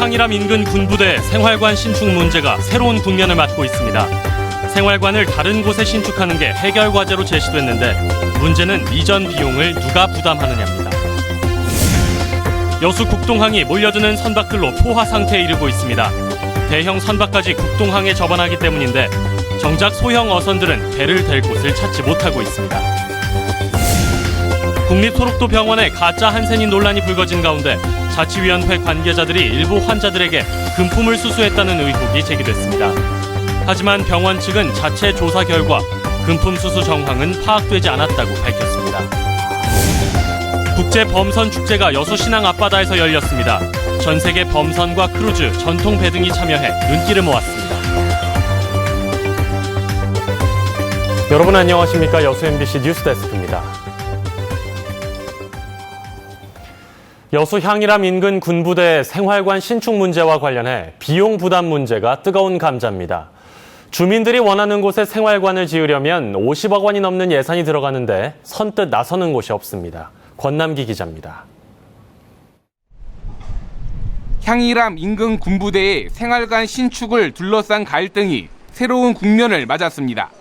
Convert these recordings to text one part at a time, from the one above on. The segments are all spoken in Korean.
향일암 인근 군부대 생활관 신축 문제가 새로운 국면을 맞고 있습니다. 생활관을 다른 곳에 신축하는 게 해결 과제로 제시됐는데 문제는 이전 비용을 누가 부담하느냐입니다. 여수 국동항이 몰려드는 선박들로 포화 상태에 이르고 있습니다. 대형 선박까지 국동항에 접안하기 때문인데 정작 소형 어선들은 배를 댈 곳을 찾지 못하고 있습니다. 국립소록도병원에 가짜 한센인 논란이 불거진 가운데 자치위원회 관계자들이 일부 환자들에게 금품을 수수했다는 의혹이 제기됐습니다. 하지만 병원 측은 자체 조사 결과 금품 수수 정황은 파악되지 않았다고 밝혔습니다. 국제 범선 축제가 여수 신항 앞바다에서 열렸습니다. 전 세계 범선과 크루즈, 전통 배 등이 참여해 눈길을 모았습니다. 여러분 안녕하십니까? 여수 MBC 뉴스데스크입니다. 여수 향일암 인근 군부대 생활관 신축 문제와 관련해 비용 부담 문제가 뜨거운 감자입니다. 주민들이 원하는 곳에 생활관을 지으려면 50억 원이 넘는 예산이 들어가는데 선뜻 나서는 곳이 없습니다. 권남기 기자입니다. 향일암 인근 군부대의 생활관 신축을 둘러싼 갈등이 새로운 국면을 맞았습니다.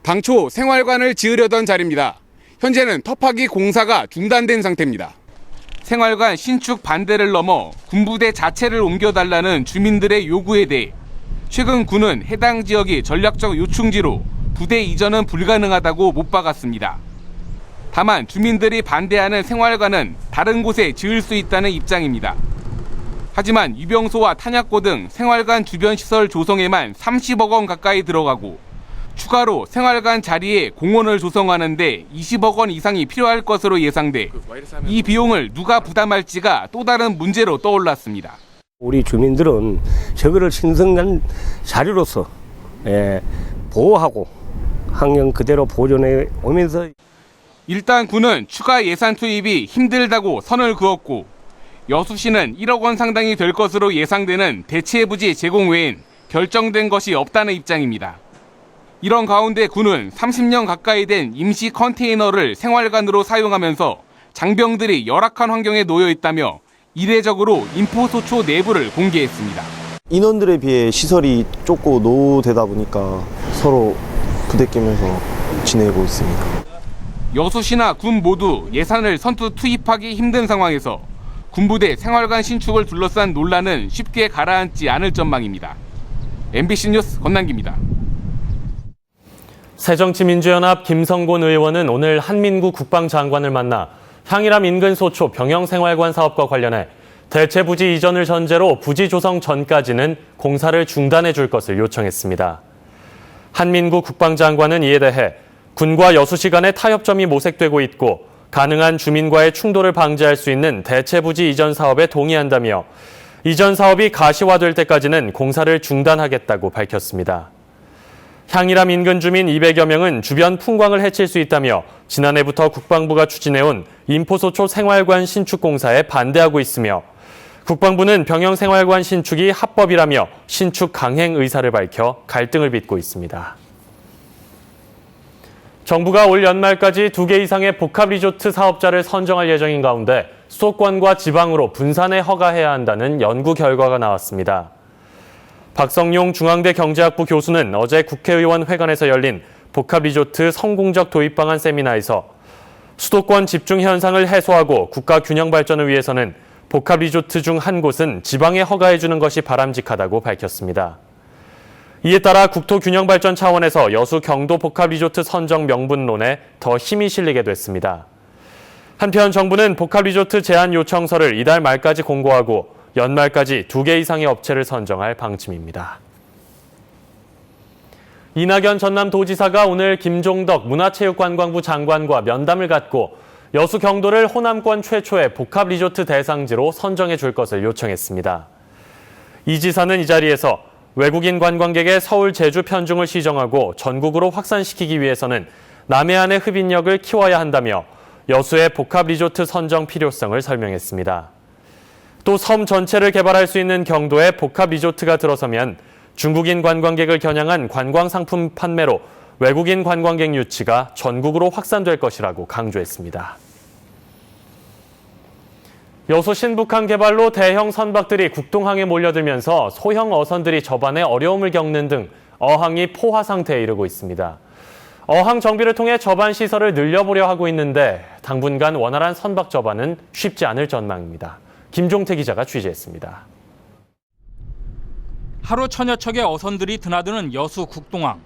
당초 생활관을 지으려던 자리입니다. 현재는 터파기 공사가 중단된 상태입니다. 생활관 신축 반대를 넘어 군부대 자체를 옮겨달라는 주민들의 요구에 대해 최근 군은 해당 지역이 전략적 요충지로 부대 이전은 불가능하다고 못 박았습니다. 다만 주민들이 반대하는 생활관은 다른 곳에 지을 수 있다는 입장입니다. 하지만 유병소와 탄약고 등 생활관 주변 시설 조성에만 30억 원 가까이 들어가고 추가로 생활관 자리에 공원을 조성하는데 20억 원 이상이 필요할 것으로 예상돼 이 비용을 누가 부담할지가 또 다른 문제로 떠올랐습니다. 우리 주민들은 저거를 신성한 자료로서 보호하고 환경 그대로 보존해 오면서 일단 군은 추가 예산 투입이 힘들다고 선을 그었고 여수시는 1억 원 상당이 될 것으로 예상되는 대체 부지 제공 외엔 결정된 것이 없다는 입장입니다. 이런 가운데 군은 30년 가까이 된 임시 컨테이너를 생활관으로 사용하면서 장병들이 열악한 환경에 놓여 있다며 이례적으로 인포소초 내부를 공개했습니다. 인원들에 비해 시설이 좁고 노후되다 보니까 서로 부대끼면서 지내고 있습니다. 여수시나 군 모두 예산을 선뜻 투입하기 힘든 상황에서 군부대 생활관 신축을 둘러싼 논란은 쉽게 가라앉지 않을 전망입니다. MBC 뉴스 권남기입니다. 새정치민주연합 김성곤 의원은 오늘 한민구 국방장관을 만나 향일암 인근 소초 병영생활관 사업과 관련해 대체 부지 이전을 전제로 부지 조성 전까지는 공사를 중단해 줄 것을 요청했습니다. 한민구 국방장관은 이에 대해 군과 여수시 간의 타협점이 모색되고 있고 가능한 주민과의 충돌을 방지할 수 있는 대체 부지 이전 사업에 동의한다며 이전 사업이 가시화될 때까지는 공사를 중단하겠다고 밝혔습니다. 향일암 인근 주민 200여 명은 주변 풍광을 해칠 수 있다며 지난해부터 국방부가 추진해온 인포소초 생활관 신축 공사에 반대하고 있으며 국방부는 병영생활관 신축이 합법이라며 신축 강행 의사를 밝혀 갈등을 빚고 있습니다. 정부가 올 연말까지 2개 이상의 복합리조트 사업자를 선정할 예정인 가운데 수도권과 지방으로 분산해 허가해야 한다는 연구 결과가 나왔습니다. 박성용 중앙대 경제학부 교수는 어제 국회의원 회관에서 열린 복합리조트 성공적 도입 방안 세미나에서 수도권 집중 현상을 해소하고 국가 균형 발전을 위해서는 복합리조트 중 한 곳은 지방에 허가해주는 것이 바람직하다고 밝혔습니다. 이에 따라 국토균형발전 차원에서 여수 경도 복합리조트 선정 명분론에 더 힘이 실리게 됐습니다. 한편 정부는 복합리조트 제안 요청서를 이달 말까지 공고하고 연말까지 2개 이상의 업체를 선정할 방침입니다. 이낙연 전남도지사가 오늘 김종덕 문화체육관광부 장관과 면담을 갖고 여수 경도를 호남권 최초의 복합리조트 대상지로 선정해 줄 것을 요청했습니다. 이 지사는 이 자리에서 외국인 관광객의 서울, 제주 편중을 시정하고 전국으로 확산시키기 위해서는 남해안의 흡인력을 키워야 한다며 여수의 복합리조트 선정 필요성을 설명했습니다. 또 섬 전체를 개발할 수 있는 경도에 복합리조트가 들어서면 중국인 관광객을 겨냥한 관광상품 판매로 외국인 관광객 유치가 전국으로 확산될 것이라고 강조했습니다. 여수 신북항 개발로 대형 선박들이 국동항에 몰려들면서 소형 어선들이 접안에 어려움을 겪는 등 어항이 포화 상태에 이르고 있습니다. 어항 정비를 통해 접안 시설을 늘려보려 하고 있는데 당분간 원활한 선박 접안은 쉽지 않을 전망입니다. 김종태 기자가 취재했습니다. 하루 천여 척의 어선들이 드나드는 여수 국동항.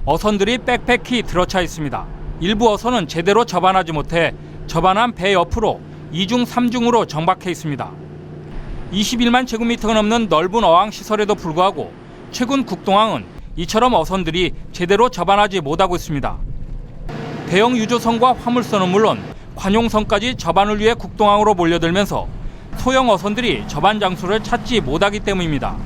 어선들이 빽빽히 들어차 있습니다. 일부 어선은 제대로 접안하지 못해 접안한 배 옆으로 2중 3중으로 정박해 있습니다. 21만 제곱미터가 넘는 넓은 어항 시설에도 불구하고 최근 국동항은 이처럼 어선들이 제대로 접안하지 못하고 있습니다. 대형 유조선과 화물선은 물론 관용선까지 접안을 위해 국동항으로 몰려들면서 소형 어선들이 접안 장소를 찾지 못하기 때문입니다.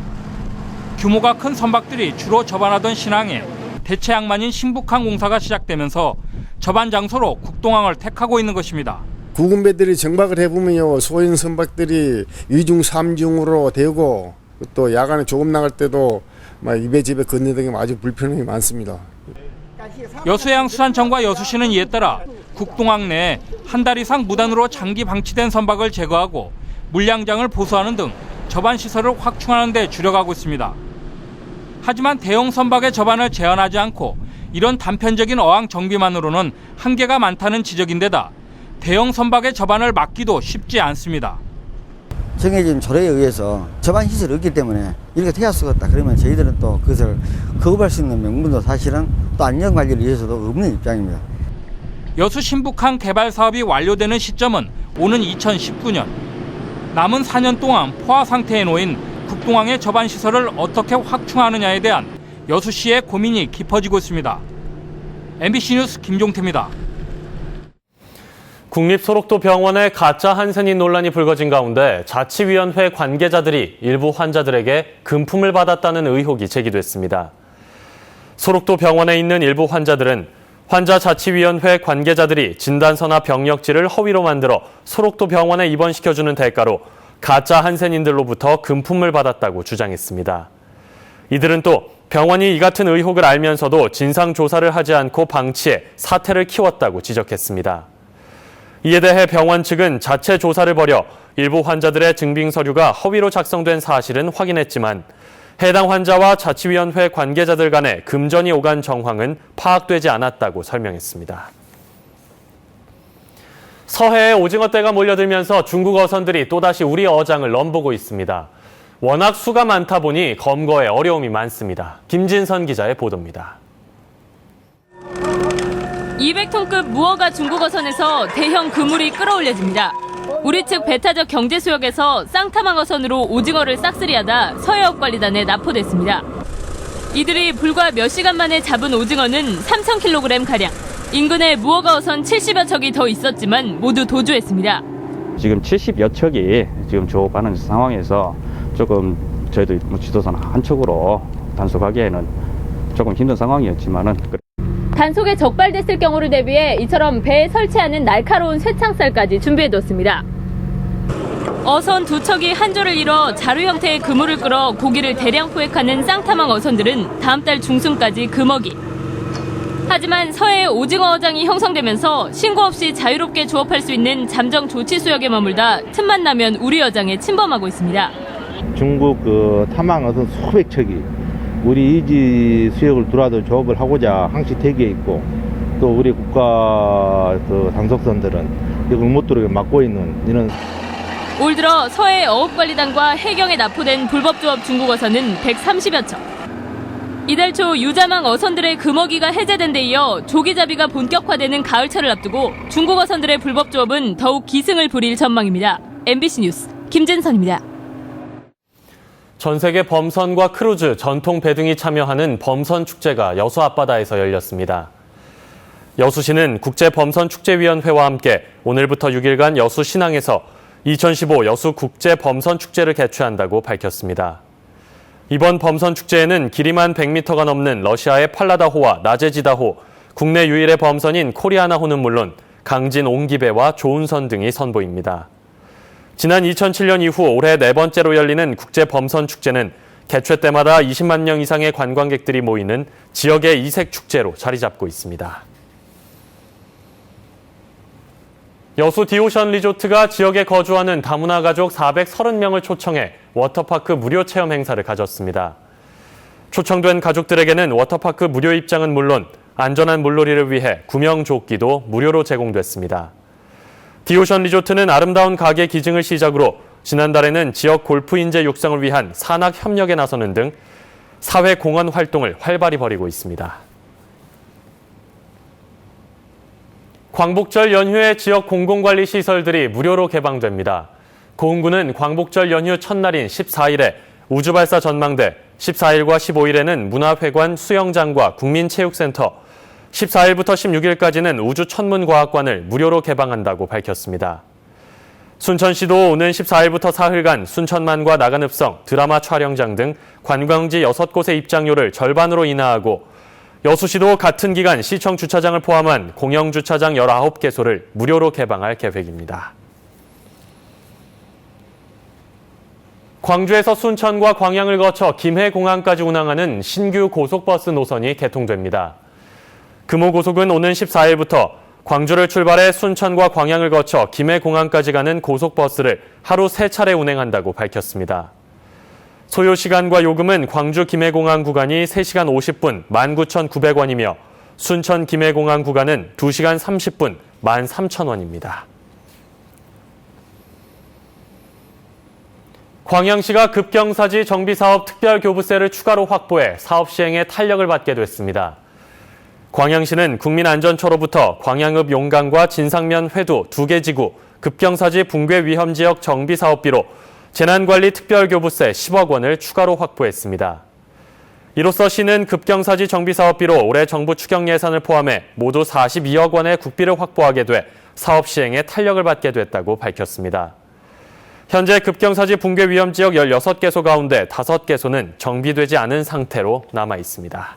규모가 큰 선박들이 주로 접안하던 신항에 대체 항만인 신북항 공사가 시작되면서 접안 장소로 국동항을 택하고 있는 것입니다. 구군배들이 정박을 해보면요, 소형 선박들이 2중 3중으로 되고 또 야간에 조금 나갈 때도 이배 집에 건너다니면 아주 불편함이 많습니다. 여수해양수산청과 여수시는 이에 따라 국동항 내에 한 달 이상 무단으로 장기 방치된 선박을 제거하고 물량장을 보수하는 등 접안 시설을 확충하는 데 주력하고 있습니다. 하지만 대형 선박의 접안을 제한하지 않고 이런 단편적인 어항 정비만으로는 한계가 많다는 지적인데다 대형 선박의 접안을 막기도 쉽지 않습니다. 정해진 조례에 의해서 접안 시설이 없기 때문에 이렇게 해야 수가 없다. 그러면 저희들은 또 그것을 거부할 수 있는 명분도 사실은 또 안전관리를 위해서도 없는 입장입니다. 여수 신북항 개발 사업이 완료되는 시점은 오는 2019년. 남은 4년 동안 포화 상태에 놓인 국동항의 접안 시설을 어떻게 확충하느냐에 대한 여수시의 고민이 깊어지고 있습니다. MBC 뉴스 김종태입니다. 국립소록도병원의 가짜 한센인 논란이 불거진 가운데 자치위원회 관계자들이 일부 환자들에게 금품을 받았다는 의혹이 제기됐습니다. 소록도병원에 있는 일부 환자들은 환자자치위원회 관계자들이 진단서나 병력지를 허위로 만들어 소록도병원에 입원시켜주는 대가로 가짜 한센인들로부터 금품을 받았다고 주장했습니다. 이들은 또 병원이 이 같은 의혹을 알면서도 진상조사를 하지 않고 방치해 사태를 키웠다고 지적했습니다. 이에 대해 병원 측은 자체 조사를 벌여 일부 환자들의 증빙 서류가 허위로 작성된 사실은 확인했지만 해당 환자와 자치위원회 관계자들 간의 금전이 오간 정황은 파악되지 않았다고 설명했습니다. 서해에 오징어떼가 몰려들면서 중국 어선들이 또다시 우리 어장을 넘보고 있습니다. 워낙 수가 많다 보니 검거에 어려움이 많습니다. 김진선 기자의 보도입니다. 200톤급 무어가 중국 어선에서 대형 그물이 끌어올려집니다. 우리 측 배타적 경제 수역에서 쌍타망 어선으로 오징어를 싹쓸이하다 서해역 관리단에 납포됐습니다. 이들이 불과 몇 시간 만에 잡은 오징어는 3,000kg가량. 인근에 무어가 어선 70여 척이 더 있었지만 모두 도주했습니다. 지금 70여 척이 지금 조업하는 상황에서 조금 저희도 지도선 한 척으로 단속하기에는 조금 힘든 상황이었지만은 단속에 적발됐을 경우를 대비해 이처럼 배에 설치하는 날카로운 쇠창살까지 준비해뒀습니다. 어선 두 척이 한 조를 이뤄 자루 형태의 그물을 끌어 고기를 대량 포획하는 쌍타망 어선들은 다음 달 중순까지 금어기. 하지만 서해 오징어 어장이 형성되면서 신고 없이 자유롭게 조업할 수 있는 잠정 조치 수역에 머물다 틈만 나면 우리 어장에 침범하고 있습니다. 중국 탐항 어선 수백 척이 우리 이지 수역을 들어와도 조업을 하고자 항시 대기에 있고 또 우리 국가 단속선들은 이걸 못 들어오게 막고 있는 이런. 올 들어 서해 어업관리단과 해경에 납포된 불법 조업 중국 어선은 130여 척. 이달 초 유자망 어선들의 금어기가 해제된 데 이어 조기잡이가 본격화되는 가을철을 앞두고 중국 어선들의 불법 조업은 더욱 기승을 부릴 전망입니다. MBC 뉴스 김진선입니다. 전 세계 범선과 크루즈, 전통 배 등이 참여하는 범선축제가 여수 앞바다에서 열렸습니다. 여수시는 국제범선축제위원회와 함께 오늘부터 6일간 여수 신항에서 2015 여수 국제범선축제를 개최한다고 밝혔습니다. 이번 범선축제에는 길이만 100m가 넘는 러시아의 팔라다호와 나제지다호, 국내 유일의 범선인 코리아나호는 물론 강진 옹기배와 조운선 등이 선보입니다. 지난 2007년 이후 올해 네 번째로 열리는 국제범선축제는 개최 때마다 20만 명 이상의 관광객들이 모이는 지역의 이색축제로 자리 잡고 있습니다. 여수 디오션 리조트가 지역에 거주하는 다문화 가족 430명을 초청해 워터파크 무료 체험 행사를 가졌습니다. 초청된 가족들에게는 워터파크 무료 입장은 물론 안전한 물놀이를 위해 구명조끼도 무료로 제공됐습니다. 디오션 리조트는 아름다운 가게 기증을 시작으로 지난달에는 지역 골프 인재 육성을 위한 산학 협력에 나서는 등 사회 공헌 활동을 활발히 벌이고 있습니다. 광복절 연휴에 지역 공공관리 시설들이 무료로 개방됩니다. 고흥구는 광복절 연휴 첫날인 14일에 우주발사 전망대, 14일과 15일에는 문화회관, 수영장과 국민체육센터, 14일부터 16일까지는 우주천문과학관을 무료로 개방한다고 밝혔습니다. 순천시도 오는 14일부터 사흘간 순천만과 나간읍성, 드라마 촬영장 등 관광지 6곳의 입장료를 절반으로 인하하고 여수시도 같은 기간 시청 주차장을 포함한 공영 주차장 19개소를 무료로 개방할 계획입니다. 광주에서 순천과 광양을 거쳐 김해공항까지 운항하는 신규 고속버스 노선이 개통됩니다. 금호고속은 오는 14일부터 광주를 출발해 순천과 광양을 거쳐 김해공항까지 가는 고속버스를 하루 3차례 운행한다고 밝혔습니다. 소요 시간과 요금은 광주 김해공항 구간이 3시간 50분 19,900원이며 순천 김해공항 구간은 2시간 30분 13,000원입니다. 광양시가 급경사지 정비사업 특별교부세를 추가로 확보해 사업 시행에 탄력을 받게 됐습니다. 광양시는 국민안전처로부터 광양읍 용강과 진상면 회도 2개 지구 급경사지 붕괴 위험지역 정비사업비로 재난관리 특별교부세 10억 원을 추가로 확보했습니다. 이로써 시는 급경사지 정비사업비로 올해 정부 추경 예산을 포함해 모두 42억 원의 국비를 확보하게 돼 사업 시행에 탄력을 받게 됐다고 밝혔습니다. 현재 급경사지 붕괴 위험지역 16개소 가운데 5개소는 정비되지 않은 상태로 남아 있습니다.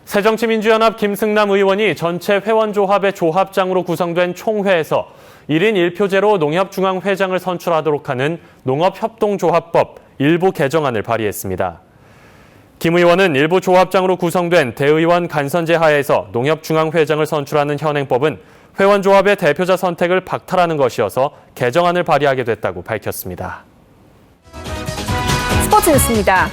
새정치민주연합 김승남 의원이 전체 회원조합의 조합장으로 구성된 총회에서 1인 1표제로 농협중앙회장을 선출하도록 하는 농업협동조합법 일부 개정안을 발의했습니다. 김 의원은 일부 조합장으로 구성된 대의원 간선제 하에서 농협중앙회장을 선출하는 현행법은 회원조합의 대표자 선택을 박탈하는 것이어서 개정안을 발의하게 됐다고 밝혔습니다. 스포츠 뉴스입니다.